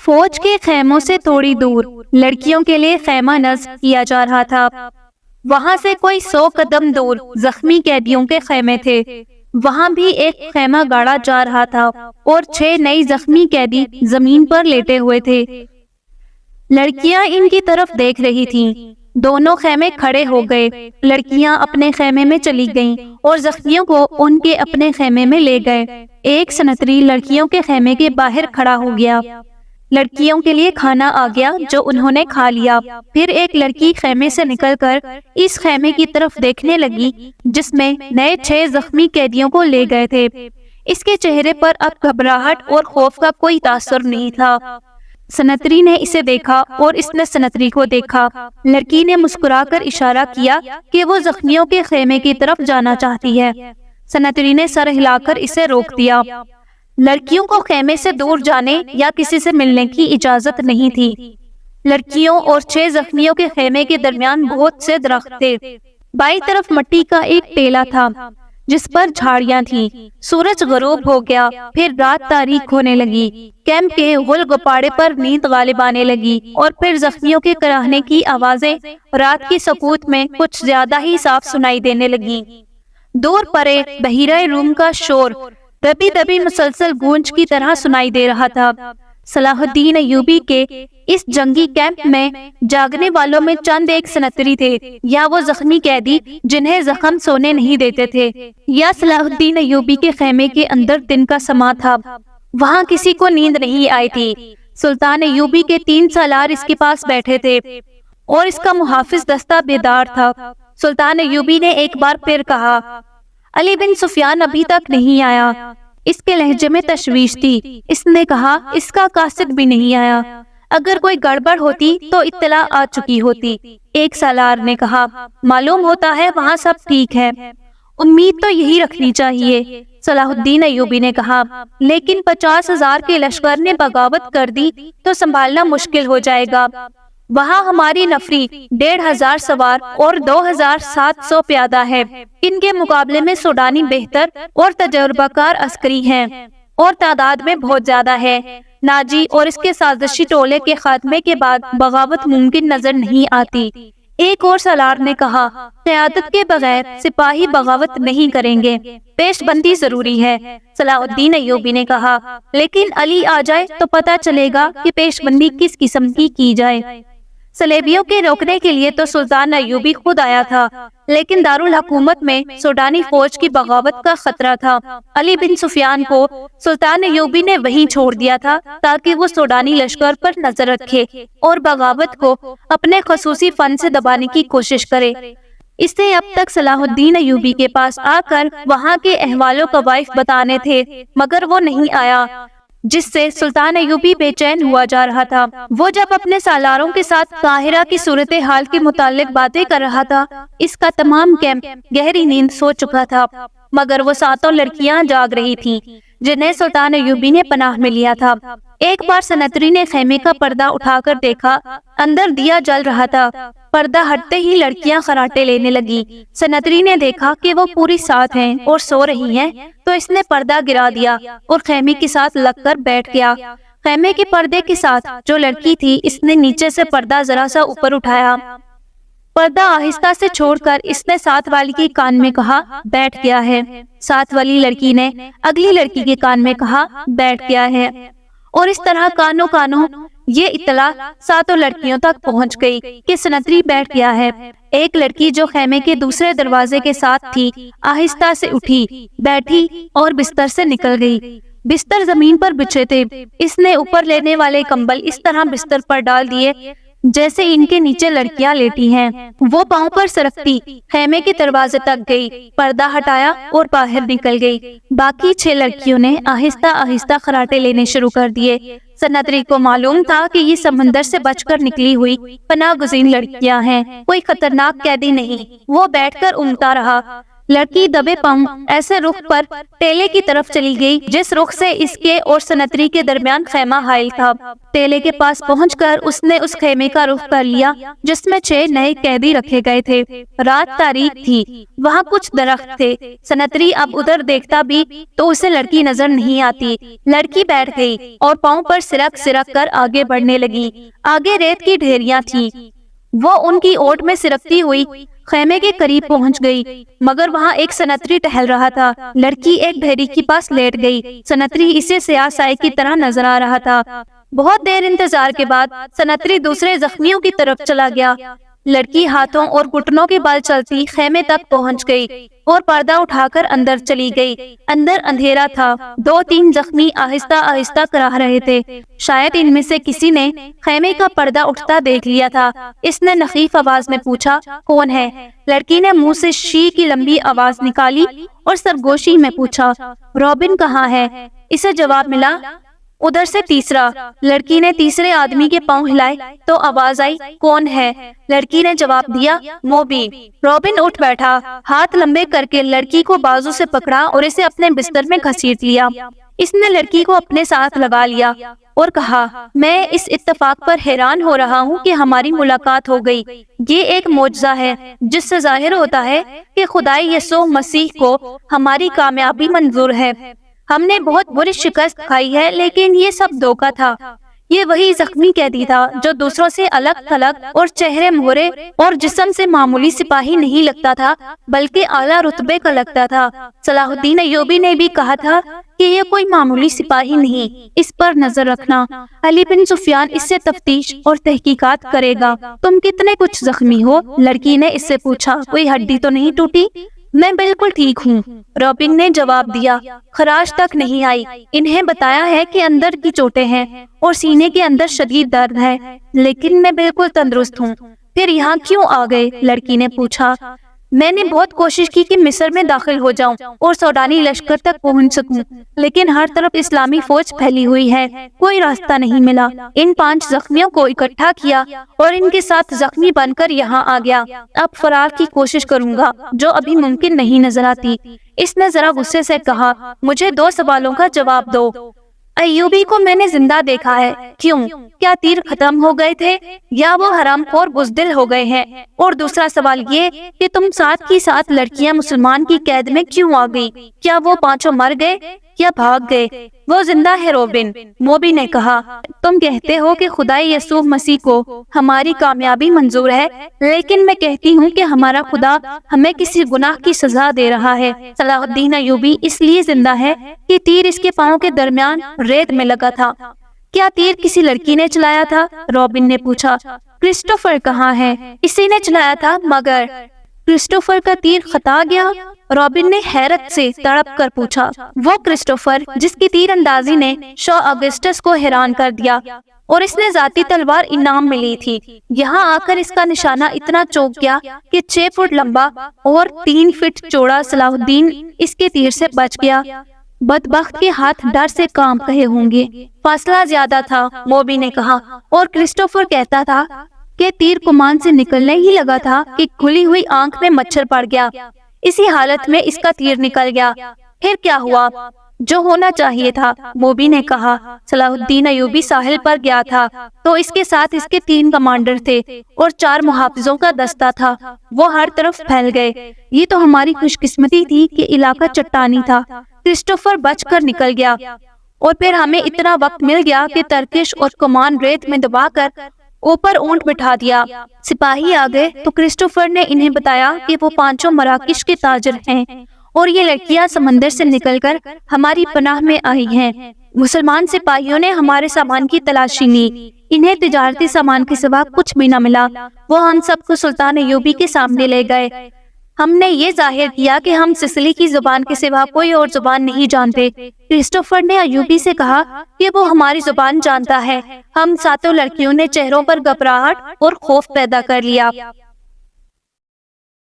فوج کے خیموں سے تھوڑی دور لڑکیوں کے لیے خیمہ نصب کیا جا رہا تھا۔ وہاں سے کوئی 100 قدم دور زخمی قیدیوں کے خیمے تھے۔ وہاں بھی ایک خیمہ گاڑا جا رہا تھا اور 6 نئی زخمی قیدی زمین پر لیٹے ہوئے تھے۔ لڑکیاں ان کی طرف دیکھ رہی تھیں۔ دونوں خیمے کھڑے ہو گئے۔ لڑکیاں اپنے خیمے میں چلی گئیں اور زخمیوں کو ان کے اپنے خیمے میں لے گئے۔ ایک سنتری لڑکیوں کے خیمے کے باہر کھڑا ہو گیا۔ لڑکیوں کے لیے کھانا آ گیا جو انہوں نے کھا لیا۔ پھر ایک لڑکی خیمے سے نکل کر اس خیمے کی طرف دیکھنے لگی جس میں نئے 6 زخمی قیدیوں کو لے گئے تھے۔ اس کے چہرے پر اب گھبراہٹ اور خوف کا کوئی تاثر نہیں تھا۔ سنتری نے اسے دیکھا اور اس نے سنتری کو دیکھا۔ لڑکی نے مسکرا کر اشارہ کیا کہ وہ زخمیوں کے خیمے کی طرف جانا چاہتی ہے۔ سنتری نے سر ہلا کر اسے روک دیا۔ لڑکیوں کو خیمے سے دور جانے یا کسی سے ملنے کی اجازت نہیں تھی۔ لڑکیوں اور 6 زخمیوں کے خیمے کے درمیان بہت سے درخت تھے۔ بائیں طرف مٹی کا ایک ٹیلا تھا جس پر جھاڑیاں تھیں۔ سورج غروب ہو گیا، پھر رات تاریک ہونے لگی۔ کیمپ کے غل گپاڑے پر نیند غالب آنے لگی اور پھر زخمیوں کے کراہنے کی آوازیں رات کی سکوت میں کچھ زیادہ ہی صاف سنائی دینے لگیں۔ دور پرے بحیرہ روم کا شور دبی دبی مسلسل گونج کی طرح سنائی دے رہا تھا۔ صلاح الدین ایوبی کے اس جنگی کیمپ میں جاگنے والوں میں چند ایک سنتری تھے، یا وہ زخمی قیدی جنہیں زخم سونے نہیں دیتے تھے، یا صلاح الدین ایوبی کے خیمے کے اندر دن کا سما تھا۔ وہاں کسی کو نیند نہیں آئی تھی۔ سلطان ایوبی کے 3 سالار اس کے پاس بیٹھے تھے اور اس کا محافظ دستہ بیدار تھا۔ سلطان ایوبی نے ایک بار پھر کہا، علی بن سفیان ابھی تک نہیں آیا۔ اس کے لہجے میں تشویش تھی۔ اس نے کہا، اس کا قاصد بھی نہیں آیا۔ اگر کوئی گڑبڑ ہوتی تو اطلاع آ چکی ہوتی۔ ایک سالار نے کہا، معلوم ہوتا ہے وہاں سب ٹھیک ہے۔ امید تو یہی رکھنی چاہیے۔ صلاح الدین ایوبی نے کہا، لیکن 50,000 کے لشکر نے بغاوت کر دی تو سنبھالنا مشکل ہو جائے گا۔ وہاں ہماری نفری 1,500 سوار اور 2,700 پیادہ ہے۔ ان کے مقابلے میں سوڈانی بہتر اور تجربہ کار عسکری ہیں اور تعداد میں بہت زیادہ ہے۔ ناجی اور اس کے سازشی ٹولے کے خاتمے کے بعد بغاوت ممکن نظر نہیں آتی۔ ایک اور سالار نے کہا، قیادت کے بغیر سپاہی بغاوت نہیں کریں گے، پیش بندی ضروری ہے۔ صلاح الدین ایوبی نے کہا، لیکن علی آ جائے تو پتہ چلے گا کہ پیش بندی کس قسم کی جائے۔ صلیبیوں کے روکنے کے لیے تو سلطان ایوبی خود آیا تھا، لیکن دارالحکومت میں سوڈانی فوج کی بغاوت کا خطرہ تھا۔ علی بن سفیان کو سلطان ایوبی نے وہیں چھوڑ دیا تھا تاکہ وہ سوڈانی لشکر پر نظر رکھے اور بغاوت کو اپنے خصوصی فن سے دبانے کی کوشش کرے۔ اس سے اب تک صلاح الدین ایوبی کے پاس آ کر وہاں کے احوال و قوائف بتانے تھے، مگر وہ نہیں آیا، جس سے سلطان ایوبی بے چین ہوا جا رہا تھا۔ وہ جب اپنے سالاروں کے ساتھ قاہرہ کی صورتحال کے متعلق باتیں کر رہا تھا، اس کا تمام کیمپ گہری نیند سو چکا تھا، مگر وہ 7 لڑکیاں جاگ رہی تھیں جنہیں سلطان ایوبی نے پناہ میں لیا تھا۔ ایک بار سنتری نے خیمے کا پردہ اٹھا کر دیکھا، اندر دیا جل رہا تھا۔ پردہ ہٹتے ہی لڑکیاں خراٹے لینے لگی۔ سنتری نے دیکھا کہ وہ پوری ساتھ ہیں اور سو رہی ہیں، تو اس نے پردہ گرا دیا اور خیمے کے ساتھ لگ کر بیٹھ گیا۔ خیمے کے پردے کے ساتھ جو لڑکی تھی، اس نے نیچے سے پردہ ذرا سا اوپر اٹھایا۔ پردہ آہستہ سے چھوڑ کر اس نے ساتھ والی کے کان میں کہا، بیٹھ گیا ہے۔ ساتھ والی لڑکی نے اگلی لڑکی کے کان میں کہا، بیٹھ گیا ہے، اور اس طرح کانوں یہ اطلاع 7 لڑکیوں تک پہنچ گئی کہ سنتری بیٹھ گیا ہے۔ ایک لڑکی جو خیمے کے دوسرے دروازے کے ساتھ تھی، آہستہ سے اٹھی، بیٹھی اور بستر سے نکل گئی۔ بستر زمین پر بچھے تھے۔ اس نے اوپر لینے والے کمبل اس طرح بستر پر ڈال دیے جیسے ان کے نیچے لڑکیاں لیٹی ہیں۔ وہ پاؤں پر سرکتی خیمے کے دروازے تک گئی، پردہ ہٹایا اور باہر نکل گئی۔ باقی 6 لڑکیوں نے آہستہ آہستہ خراٹے لینے شروع کر دیے۔ سنتری کو معلوم تھا کہ یہ سمندر سے بچ کر نکلی ہوئی پناہ گزین لڑکیاں ہیں، کوئی خطرناک قیدی نہیں۔ وہ بیٹھ کر اونگتا رہا۔ लड़की दबे पांव ऐसे रुख पर टेले की तरफ चली गई जिस रुख से इसके और सनतरी के दरमियान खेमा हाइल था। टेले के पास पहुंचकर उसने उस खेमे का रुख कर लिया जिसमें 6 नए कैदी रखे गए थे। रात तारीख थी, वहाँ कुछ दरख्त थे। सनतरी अब उधर देखता भी तो उसे लड़की नजर नहीं आती। लड़की बैठ गई और पाँव पर सिरक सिरक कर आगे बढ़ने लगी। आगे रेत की ढेरियां थी। वो उनकी ओट में सिरकती हुई खेमे के करीब पहुंच गई, मगर वहाँ एक सनतरी टहल रहा था। लड़की एक ढेरी के पास लेट गई। सनतरी इसे स्याह साए की तरह नजर आ रहा था। बहुत देर इंतजार के बाद सनतरी दूसरे जख्मियों की तरफ चला गया। लड़की हाथों और घुटनों के बल चलती खेमे तक पहुंच गई और पर्दा उठाकर अंदर चली गई। अंदर अंधेरा था। 2-3 जख्मी आहिस्ता आहिस्ता कराह रहे थे। शायद इनमें से किसी ने खेमे का पर्दा उठता देख लिया था। इसने नखीफ आवाज में पूछा, कौन है? लड़की ने मुंह से शी की लंबी आवाज निकाली और सरगोशी में पूछा, रॉबिन कहाँ है? इसे जवाब मिला, उधर से तीसरा। लड़की ने तीसरे आदमी के पांव हिलाए तो आवाज आई, कौन है? लड़की ने जवाब दिया, मोबी। रॉबिन उठ बैठा, हाथ लंबे करके लड़की को बाजू से पकड़ा और इसे अपने बिस्तर में घसीट लिया। इसने लड़की को अपने साथ लगा लिया और कहा, मैं इस इत्तेफाक पर हैरान हो रहा हूँ कि हमारी मुलाकात हो गई। ये एक मौजज़ा है जिससे जाहिर होता है कि खुदाई यसू मसीह को हमारी कामयाबी मंजूर है। हमने बहुत बुरी शिकस्त खाई है, लेकिन ये सब धोखा था। ये वही जख्मी कैदी था जो दूसरों से अलग थलग और चेहरे मोहरे और जिस्म से मामूली सिपाही नहीं लगता था, बल्कि आला रुतबे का लगता था। सलाहुद्दीन अय्यूबी ने भी कहा था कि ये कोई मामूली सिपाही नहीं, इस पर नजर रखना। अली बिन सुफियान इससे तफ्तीश और तहकीकात करेगा। तुम कितने कुछ जख्मी हो? लड़की ने इससे पूछा। कोई हड्डी तो नहीं टूटी? मैं बिल्कुल ठीक हूँ, रॉबिन ने जवाब दिया। खराश तक नहीं आई। इन्हें बताया है कि अंदर की चोटें हैं और सीने के अंदर शदीद दर्द है, लेकिन मैं बिल्कुल तंदुरुस्त हूँ। फिर यहाँ क्यों आ गए? लड़की ने पूछा। मैंने बहुत कोशिश की कि मिस्र में दाखिल हो जाऊं और सूडानी लश्कर तक पहुंच सकूं, लेकिन हर तरफ इस्लामी फौज फैली हुई है, कोई रास्ता नहीं मिला। इन 5 जख्मियों को इकट्ठा किया और इनके साथ जख्मी बनकर यहाँ आ गया। अब फरार की कोशिश करूंगा, जो अभी मुमकिन नहीं नजर आती। इसने जरा गुस्से से कहा, मुझे 2 सवालों का जवाब दो। अय्यूबी को मैंने जिंदा देखा है। क्यों? क्या तीर खत्म हो गए थे या वो हरामखोर बुज़दिल हो गए हैं? और दूसरा सवाल ये कि तुम साथ की साथ लड़कियां मुसलमान की कैद में क्यों आ गई? क्या वो 5 मर गए या भाग गए? वो जिंदा है, रॉबिन, मोबी ने कहा। तुम कहते हो कि खुदाई यसू मसीह को हमारी कामयाबी मंजूर है, लेकिन मैं कहती हूँ कि हमारा खुदा हमें किसी गुनाह की सजा दे रहा है। सलाहुद्दीन अय्यूबी इसलिए जिंदा है कि तीर इसके पाँव के दरमियान रेत में लगा था। क्या तीर किसी लड़की ने चलाया था? रॉबिन ने पूछा। क्रिस्टोफर कहाँ है? इसी ने चलाया था, मगर क्रिस्टोफर का तीर खता गया? रॉबिन ने हैरत से तड़प कर पूछा। वो क्रिस्टोफर जिसकी तीर अंदाजी ने शो अगस्टस को हैरान कर दिया और इसने जाती तलवार इनाम में ली थी। यहाँ आकर इसका निशाना इतना चौंक गया कि 6 फुट लंबा और 3 फीट चौड़ा सलाहुद्दीन इसके तीर से बच गया। बदबख्त के हाथ डर से कांप गए होंगे। फासला ज्यादा था, मोबी ने कहा, और क्रिस्टोफर कहता था कि तीर कमान से निकलने ही लगा था कि खुली हुई आंख में मच्छर पड़ गया। इसी हालत में इसका तीर निकल गया। फिर क्या हुआ? जो होना चाहिए था, मोबी ने कहा। सलाहुद्दीन अय्यूबी साहिल पर गया था तो इसके साथ इसके 3 कमांडर थे और 4 मुहाफिजों का दस्ता था। वो हर तरफ फैल गए। ये तो हमारी खुशकिस्मती थी कि इलाका चट्टानी था। क्रिस्टोफर बचकर निकल गया और फिर हमें इतना वक्त मिल गया कि तरकिश और कमान रेत में दबाकर ऊपर ऊंट बिठा दिया। सिपाही आ गए तो क्रिस्टोफर ने इन्हें बताया कि वो 5 मराकिश के ताजर हैं और ये लड़कियां समंदर से निकलकर हमारी पनाह में आई हैं। मुसलमान सिपाहियों ने हमारे सामान की तलाशी ली। इन्हें तिजारती सामान के सिवा कुछ भी न मिला। वो हम सबको सुल्तान अय्यूबी के सामने ले गए। हमने ये जाहिर किया कि हम सिसिली की जुबान के सिवा कोई और जुबान नहीं जानते। क्रिस्टोफर ने अय्यूबी से कहा कि वो हमारी जुबान जानता है। हम 7 लड़कियों ने चेहरों पर घबराहट और खौफ पैदा कर लिया।